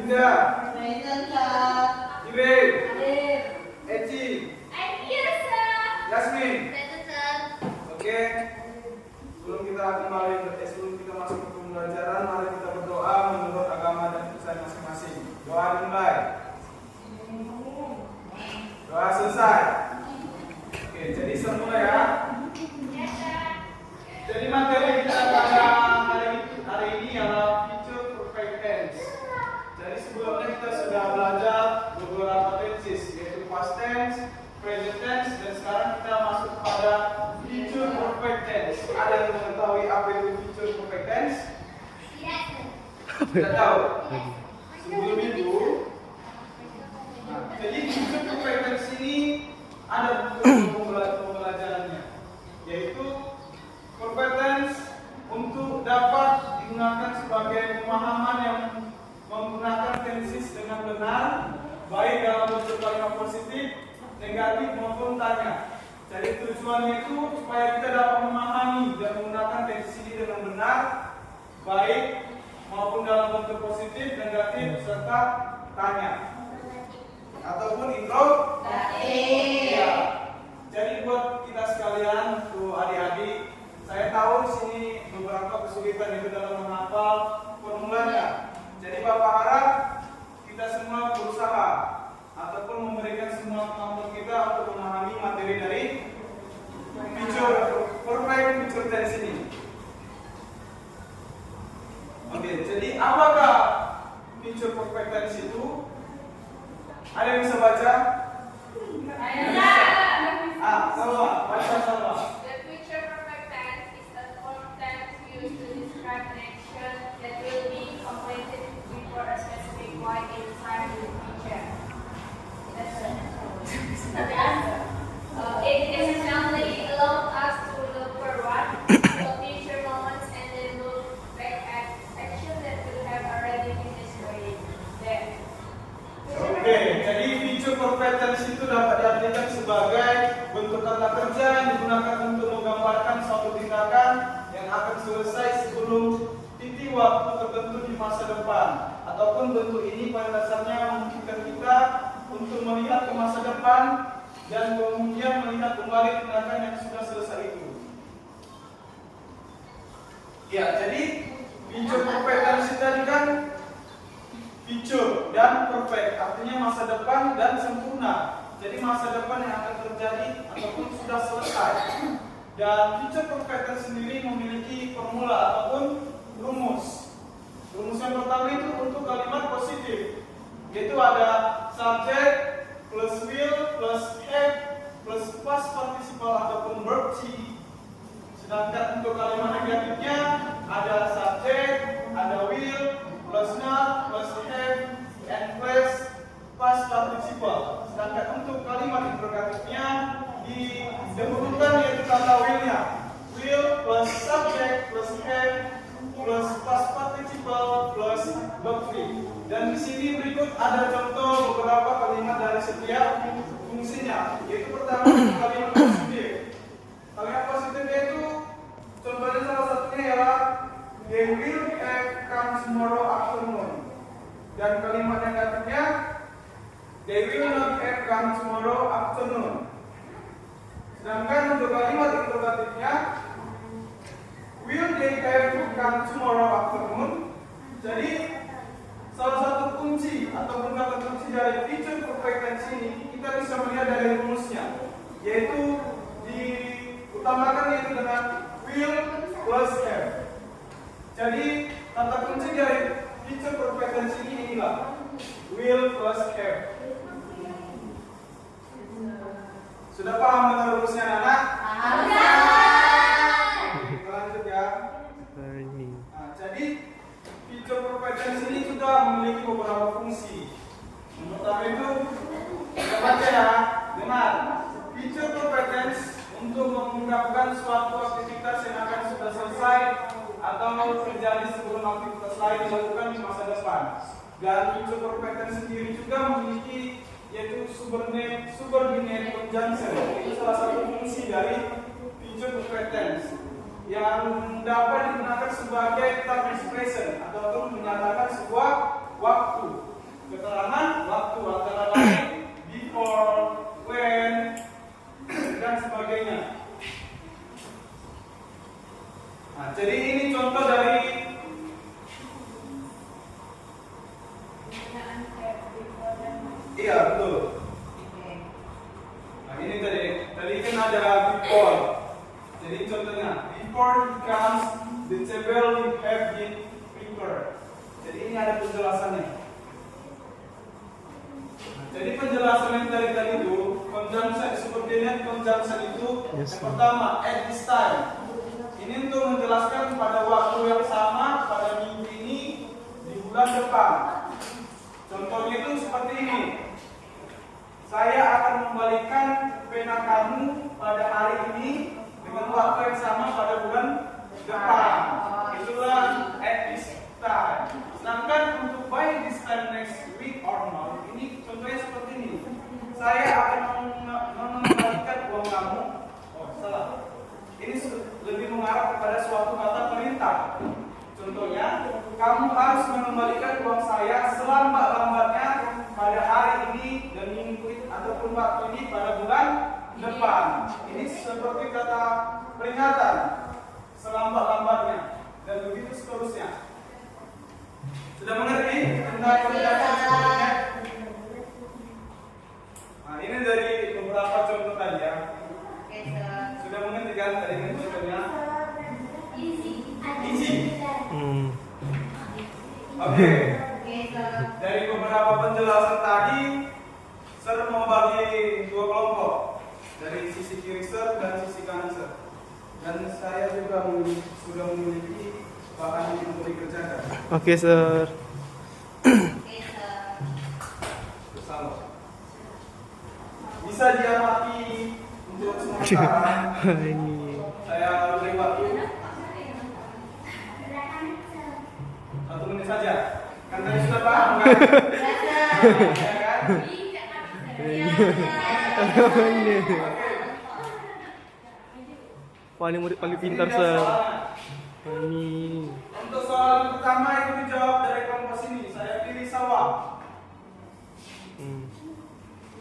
Indah, Present, sir. Ibe, Hadir. Eci, I'm here, sir. Yasmin. Present, sir. Oke. Sebelum kita masuk ke pembelajaran, mari kita berdoa menurut agama dan kepercayaan masing-masing. Doa dimulai. Doa selesai. Oke, jadi semula ya. Yes, sir. Jadi materi kita pada hari ini adalah future perfect tense. Jadi sebelumnya kita sudah belajar beberapa tenses, yaitu past tense, present tense, dan sekarang kita masuk pada future perfect tense. Ada yang mengetahui apa itu future perfect tense? Yes, sir. Tidak tahu. Sebelum itu, jadi future perfect tense ini ada beberapa pembelajarannya, yaitu perfect tense untuk dapat digunakan sebagai pemahaman yang menggunakan tenses dengan benar, baik dalam bentuk kalimat positif, negatif maupun tanya. Jadi tujuannya itu supaya kita dapat memahami dan menggunakan tenses ini dengan benar, baik maupun dalam bentuk positif, negatif, serta tanya ataupun interrogatif. Ya. Jadi buat kita sekalian, tuh adik-adik, saya tahu di sini beberapa kesulitan itu dalam menghafal formulanya. Jadi Bapak harap kita semua berusaha ataupun memberikan semua kemampuan kita untuk memahami materi dari perfect future tense ini. Oke, jadi apakah future perfect tense itu? Ada yang bisa baca? Salwa, baca Salwa. The future perfect tense is a form tense used to describe an action that will be completed before a specific point in time in the future. That's the answer. It essentially allows us to look forward to future moments and then look back at actions that will have already been described. Oke, jadi future perfect tense itu dapat diartikan sebagai bentuk kata kerja yang digunakan untuk menggambarkan suatu tindakan yang akan selesai sebelum titik waktu tertentu di masa depan, ataupun bentuk ini pada dasarnya memungkinkan kita untuk melihat ke masa depan dan kemudian melihat kembali tindakan yang sudah selesai itu. Ya, jadi future perfect tense tadi kan future dan perfect, artinya masa depan dan sempurna. Jadi masa depan yang akan terjadi ataupun sudah selesai. Dan future perfect tense sendiri memiliki formula ataupun rumus. Rumus yang pertama itu untuk kalimat positif, yaitu ada subject plus will plus have plus past participle ataupun verb to. Sedangkan untuk kalimat negatifnya ada subject, ada will plus not plus have and plus past participle. Sedangkan untuk kalimat interrogatifnya didahulukan yaitu kata will-nya. Will plus subject plus have plus past participle plus verb to. Dan di sini berikut ada contoh beberapa kalimat dari setiap fungsinya. Yaitu pertama kalimat positif. Kalimat positifnya itu contohnya salah satunya ialah they will have come tomorrow afternoon. Dan kalimat negatifnya they will not have come tomorrow afternoon. Sedangkan untuk kalimat interrogatifnya will they have come tomorrow afternoon. Jadi salah satu kunci ataupun kata kunci dari future perfect tense ini kita bisa melihat dari rumusnya, yaitu diutamakan yaitu dengan will plus have. Jadi kata kunci dari future perfect tense ini inilah will plus have. Sudah paham dengan rumusnya anak? Kita lanjut ya. Nah, jadi future perfect tense ini juga memiliki beberapa fungsi. Yang pertama itu kita baca ya, dengar. Future perfect tense untuk mengungkapkan suatu aktivitas yang akan sudah selesai atau terjadi sebelum aktivitas lain dilakukan di masa depan. Dan future perfect tense sendiri juga memiliki yaitu subordinate conjunction. Itu salah satu fungsi dari future perfect tense yang dapat digunakan sebagai time expression ataupun menyatakan sebuah waktu. Iya, betul. Oke. Nah, ini tadi kan ada before. Jadi contohnya, before he comes, the table we have been prepared. Jadi ini ada penjelasannya. Nah, jadi penjelasan yang tadi itu, conjunction sepertinya conjunction itu Yes, yang pertama at this time. Ini untuk menjelaskan pada waktu yang sama pada minggu ini di bulan depan. Contohnya itu seperti ini. Saya akan membalikan pena kamu pada hari ini dengan waktu yang sama pada bulan depan. Itulah at this time. Sedangkan untuk by this time next week or not, ini contohnya seperti ini. Saya akan mengembalikan uang kamu. Oh, salah. Ini lebih mengarah kepada suatu kata perintah. Contohnya, kamu harus mengembalikan uang saya selambat-lambatnya pada hari ini dan minggu ini ataupun waktu ini pada bulan depan. Ini seperti kata peringatan, selambat-lambatnya dan begitu seterusnya. Sudah mengerti tentang penjelasan sebelumnya? Nah, ini dari beberapa contoh tadi ya. Oke, sir. Sudah mengerti kan tadi contohnya? Easy. Easy. Hmm. Oke. Oke, sir. Dari beberapa penjelasan tadi, Sir mau bagi dua kelompok, dari sisi kiri Sir dan sisi kanan Sir. Dan saya juga sudah memiliki bahan untuk dikerjakan. Oke, Sir. Oke, sir. Salah. Bisa diamati untuk sementara. Ini. Saya beri waktu 1 menit saja. Kan tadi sudah paham kan? Ya kan? Ini. Paling pintar, Sir. Ini. Untuk soal pertama itu dijawab dari kelompok sini. Saya pilih sawah. Hmm.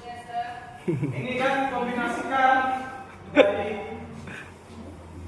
Yes, sir. Ini kan kombinasikan dari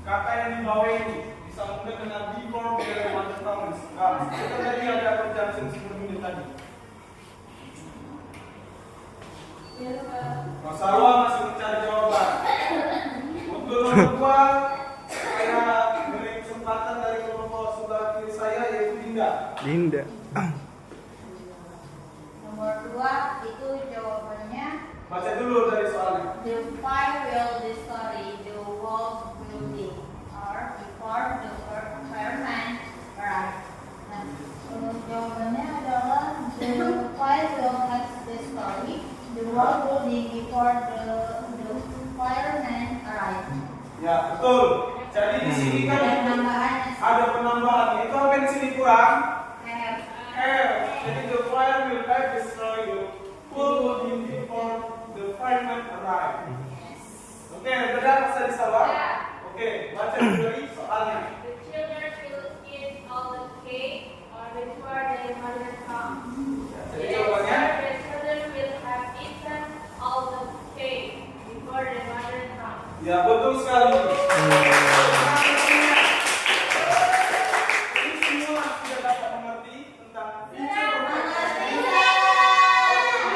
kata yang di bawah ini disambungkan dengan before the one promise. Nah, itu tadi ada conjunction sebelumnya tadi. Yes, sir. Mas Sarwa masih mencari jawaban. Untuk nomor 2, saya beri kesempatan dari kelompok sebelah kiri saya yaitu Dinda. Linda. Nomor 2 itu jawabannya Baca dulu dari soalnya. the fire will destroy the wall building or before the fireman arrive. Nah, jawabannya adalah the fire will not destroy the wall building before the fireman arrive. Ya, betul. Jadi di sini kan Dan tambahan ada penambahan. Itu apa yang di sini kurang? have. Jadi the fire will have destroy the whole building before the fireman arrive. Oke, benar bisa disawar? Oke, baca dulu dari soalnya. The children will eat all the cake or before their mother comes. Jadi Yes, jawabannya? sir. The children will have eaten all the cake before their mother comes. Ya, betul sekali. Ini semua sudah dapat mengerti tentang feature perfection.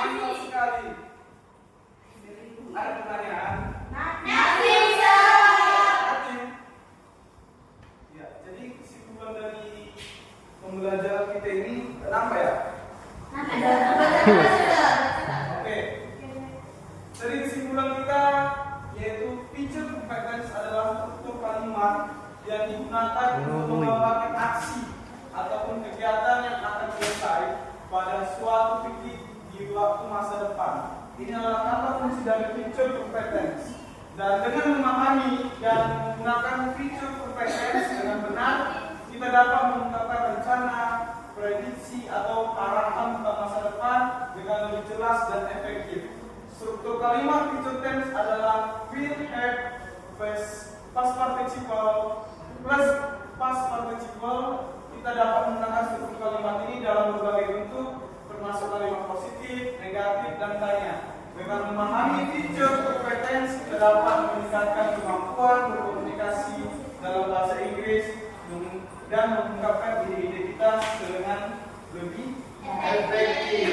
Betul sekali. Ada pertanyaan? Nothing, sir. Ya, jadi kesimpulan dari pembelajaran kita ini apa ya? Ada apa, sir? Oke. Dari kesimpulan kita yaitu feature perfectness adalah struktur kalimat yang digunakan untuk menggambarkan aksi ataupun kegiatan yang akan selesai pada suatu titik di waktu masa depan. Ini adalah kata kunci dari feature perfectness. Dan dengan memahami dan menggunakan feature perfectness dengan benar, kita dapat mengungkapkan rencana, prediksi atau arahan tentang masa depan dengan lebih jelas dan efektif. Struktur kalimat future tense adalah will have plus past participle plus past participle. Kita dapat menggunakan struktur kalimat ini dalam berbagai bentuk, termasuk kalimat positif, negatif, dan tanya. Dengan memahami future perfect tense, kita dapat meningkatkan kemampuan berkomunikasi dalam bahasa Inggris dan mengungkapkan ide-ide kita dengan lebih efektif.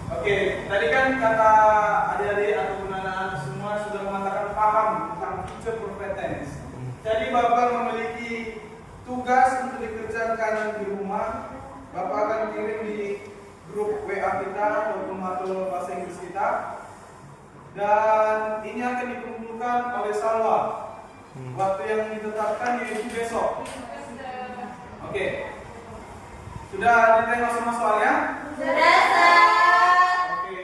Oke, kerjakan di rumah, Bapak akan kirim di grup WA kita ataupun modul bahasa Inggris kita. Dan ini akan dikumpulkan oleh Salwa. Waktu yang ditetapkan yaitu besok. Oke. Sudah ditengok semua soalnya? Sudah, Sir. Oke.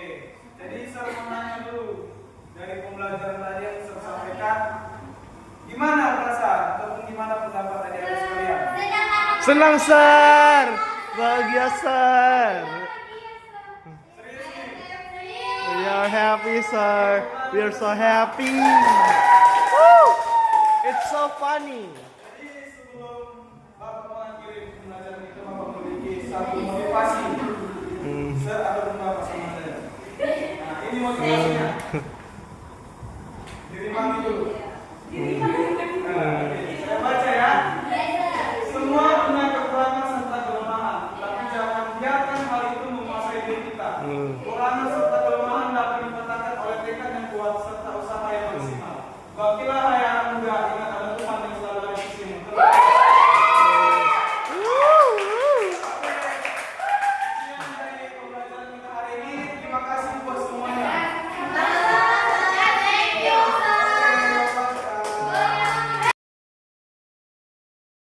Jadi saya mau nanya dulu dari pembelajaran tadi yang saya sampaikan, gimana perasaan ataupun gimana pendapat adik-adik sekalian? Senang, Sir. Bahagia, Sir. We are happy, sir. We are so happy. Woo! It's so funny. Jadi sebelum Bapak mengakhiri pembelajaran itu, Bapak memiliki satu motivasi. Sir atau Bapak sama saya. Nah, ini motivasinya. Dirimangi dulu. Nah, saya baca ya. Semua punya kekurangan serta kelemahan, tapi jangan biarkan hal itu menguasai diri kita. Kekurangan serta kelemahan dapat dipatahkan oleh tekad yang kuat serta usaha yang maksimal. Bagilah